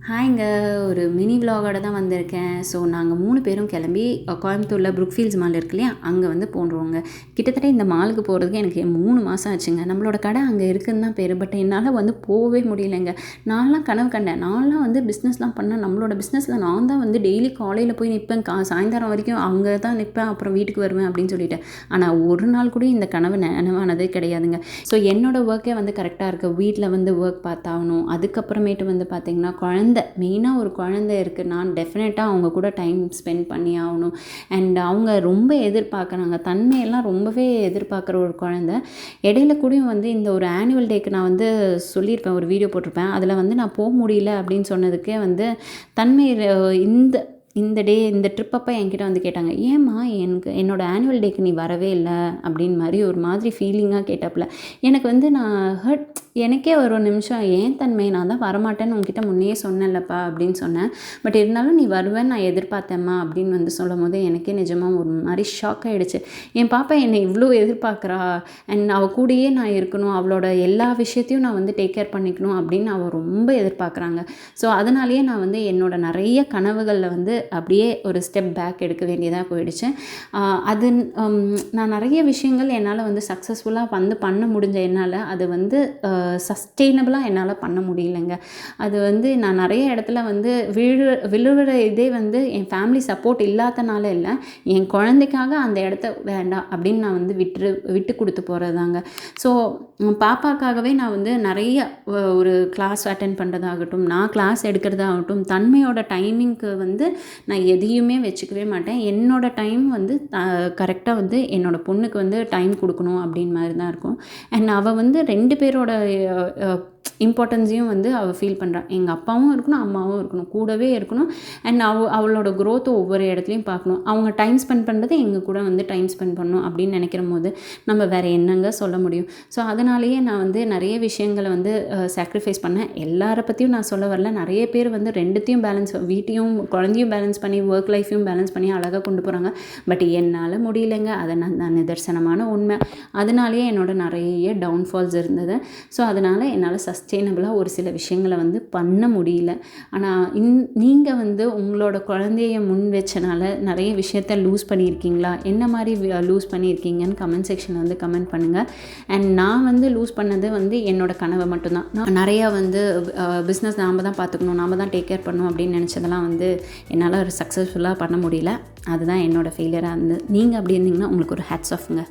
ஹாய்ங்க. ஒரு மினி விலாகோட தான் வந்திருக்கேன். ஸோ நாங்கள் 3 பேரும் கிளம்பி கோயம்புத்தூரில் ப்ரூக்ஃபீல்ட்ஸ் மால் இருக்கு இல்லையா, அங்கே வந்து போன்றோங்க. கிட்டத்தட்ட இந்த மாலுக்கு போகிறதுக்கு எனக்கு 3 மாதம் ஆச்சுங்க. நம்மளோட கடை அங்கே இருக்குதுன்னு தான் பேர். பட் என்னால் வந்து போகவே முடியலைங்க. நான்லாம் கனவு கண்டேன். நான்லாம் வந்து பிஸ்னஸ்லாம் பண்ணேன். நம்மளோட பிஸ்னஸில் நான் தான் வந்து டெய்லி காலையில் போய் நிற்பேன், சாயந்தரம் வரைக்கும் அங்கே தான் நிற்பேன், அப்புறம் வீட்டுக்கு வருவேன் அப்படின்னு சொல்லிட்டு. ஆனால் ஒரு நாள் கூட இந்த கனவு நினைவானதே கிடையாதுங்க. ஸோ என்னோடய ஒர்க்கே வந்து கரெக்டாக இருக்குது. வீட்டில் வந்து ஒர்க் பார்த்தாகணும். அதுக்கப்புறமேட்டு வந்து பார்த்திங்கன்னா மெயினாக ஒரு குழந்தை இருக்குது. நான் டெஃபினட்டாக அவங்க கூட டைம் ஸ்பெண்ட் பண்ணி ஆகணும். அண்ட் அவங்க ரொம்ப எதிர்பார்க்குறாங்க. தன்மையெல்லாம் ரொம்பவே எதிர்பார்க்குற ஒரு குழந்தை. இடையில கூடயும் வந்து இந்த ஒரு ஆனுவல் டேக்கு நான் வந்து சொல்லியிருப்பேன், ஒரு வீடியோ போட்டிருப்பேன். அதில் வந்து நான் போக முடியல அப்படின்னு சொன்னதுக்கே வந்து தன்மை இந்த ட்ரிப் அப்போ என்கிட்ட வந்து கேட்டாங்க, ஏம்மா என்னோடய ஆனுவல் டேக்கு நீ வரவே இல்லை அப்படின்னு மாதிரி ஒரு மாதிரி ஃபீலிங்காக கேட்டப்பில் எனக்கு வந்து எனக்கே ஒரு நிமிஷம் ஏன் தன்மை நான் தான் வரமாட்டேன்னு உங்ககிட்ட முன்னையே சொன்னேன்லப்பா அப்படின்னு சொன்னேன். பட் இருந்தாலும் நீ வருவேன்னு நான் எதிர்பார்த்தேம்மா அப்படின்னு வந்து சொல்லும் போது எனக்கே நிஜமாக ஒரு மாதிரி ஷாக் ஆகிடுச்சு. என் பாப்பா என்னை இவ்வளோ எதிர்பார்க்குறா, அண்ட் அவள் கூடயே நான் இருக்கணும், அவளோட எல்லா விஷயத்தையும் நான் வந்து டேக் கேர் பண்ணிக்கணும் அப்படின்னு அவள் ரொம்ப எதிர்பார்க்குறாங்க. ஸோ அதனாலேயே நான் வந்து என்னோடய நிறைய கனவுகளில் வந்து அப்படியே ஒரு ஸ்டெப் பேக் எடுக்க வேண்டியதாக போயிடுச்சு. நான் நிறைய விஷயங்கள் என்னால் வந்து சக்ஸஸ்ஃபுல்லாக வந்து பண்ண முடிஞ்ச என்னால் அது வந்து சஸ்டெயினபிளாக என்னால் பண்ண முடியலைங்க. அது வந்து நான் நிறைய இடத்துல வந்து விழுகிற இதே வந்து என் ஃபேமிலி சப்போர்ட் இல்லாதனால இல்லை, என் குழந்தைக்காக அந்த இடத்த வேண்டாம் அப்படின்னு நான் வந்து விட்டு கொடுத்து போகிறதாங்க. ஸோ பாப்பாக்காகவே நான் வந்து நிறைய ஒரு கிளாஸ் அட்டென்ட் பண்ணுறதாகட்டும், நான் கிளாஸ் எடுக்கிறதாகட்டும், தன்மையோட டைமிங்க்கு வந்து நான் எதையுமே வச்சுக்கவே மாட்டேன். என்னோடய டைம் வந்து கரெக்டாக வந்து என்னோடய பொண்ணுக்கு வந்து டைம் கொடுக்கணும் அப்படின்னு மாதிரி தான் இருக்கும். அண்ட் அவள் வந்து 2 பேரோட இம்பார்ட்டன்ஸையும் வந்து அவள் ஃபீல் பண்ணுறான். எங்கள் அப்பாவும் இருக்கணும், அம்மாவும் இருக்கணும், கூடவே இருக்கணும். அண்ட் அவளோட க்ரோத்தை ஒவ்வொரு இடத்துலையும் பார்க்கணும். அவங்க டைம் ஸ்பெண்ட் பண்ணுறது எங்கள் கூட வந்து டைம் ஸ்பெண்ட் பண்ணணும் அப்படின்னு நினைக்கிற போது நம்ம வேறு என்னங்க சொல்ல முடியும். ஸோ அதனாலேயே நான் வந்து நிறைய விஷயங்களை வந்து சாக்ரிஃபைஸ் பண்ணேன். எல்லாரை பற்றியும் நான் சொல்ல வரல. நிறைய பேர் வந்து 2த்தையும் பேலன்ஸ், வீட்டையும் குழந்தையும் பேலன்ஸ் பண்ணி ஒர்க் லைஃப்பையும் பேலன்ஸ் பண்ணி அழகாக கொண்டு போகிறாங்க. பட் என்னால் முடியலைங்க. அதை நான் நிதர்சனமான உண்மை. அதனாலேயே என்னோட நிறைய டவுன்ஃபால்ஸ் இருந்தது. ஸோ அதனால் என்னால் சஸ்டெயினபிளாக ஒரு சில விஷயங்களை வந்து பண்ண முடியல. ஆனால் நீங்கள் வந்து உங்களோட குழந்தைய முன் வச்சனால நிறைய விஷயத்த லூஸ் பண்ணியிருக்கீங்களா? என்ன மாதிரி லூஸ் பண்ணியிருக்கீங்கன்னு கமெண்ட் செக்ஷனில் வந்து கமெண்ட் பண்ணுங்கள். அண்ட் நான் வந்து லூஸ் பண்ணது வந்து என்னோடய கனவை மட்டும்தான். நான் நிறையா வந்து பிஸ்னஸ் நாம் தான் பார்த்துக்கணும், நாம் தான் டேக் கேர் பண்ணணும் அப்படின்னு நினச்சதெல்லாம் வந்து என்னால் ஒரு சக்ஸஸ்ஃபுல்லாக பண்ண முடியல. அதுதான் என்னோடய ஃபெயிலியராக இருந்தது. நீங்கள் அப்படி இருந்தீங்கன்னா உங்களுக்கு ஒரு ஹேட்ஸ் ஆஃப்ங்க.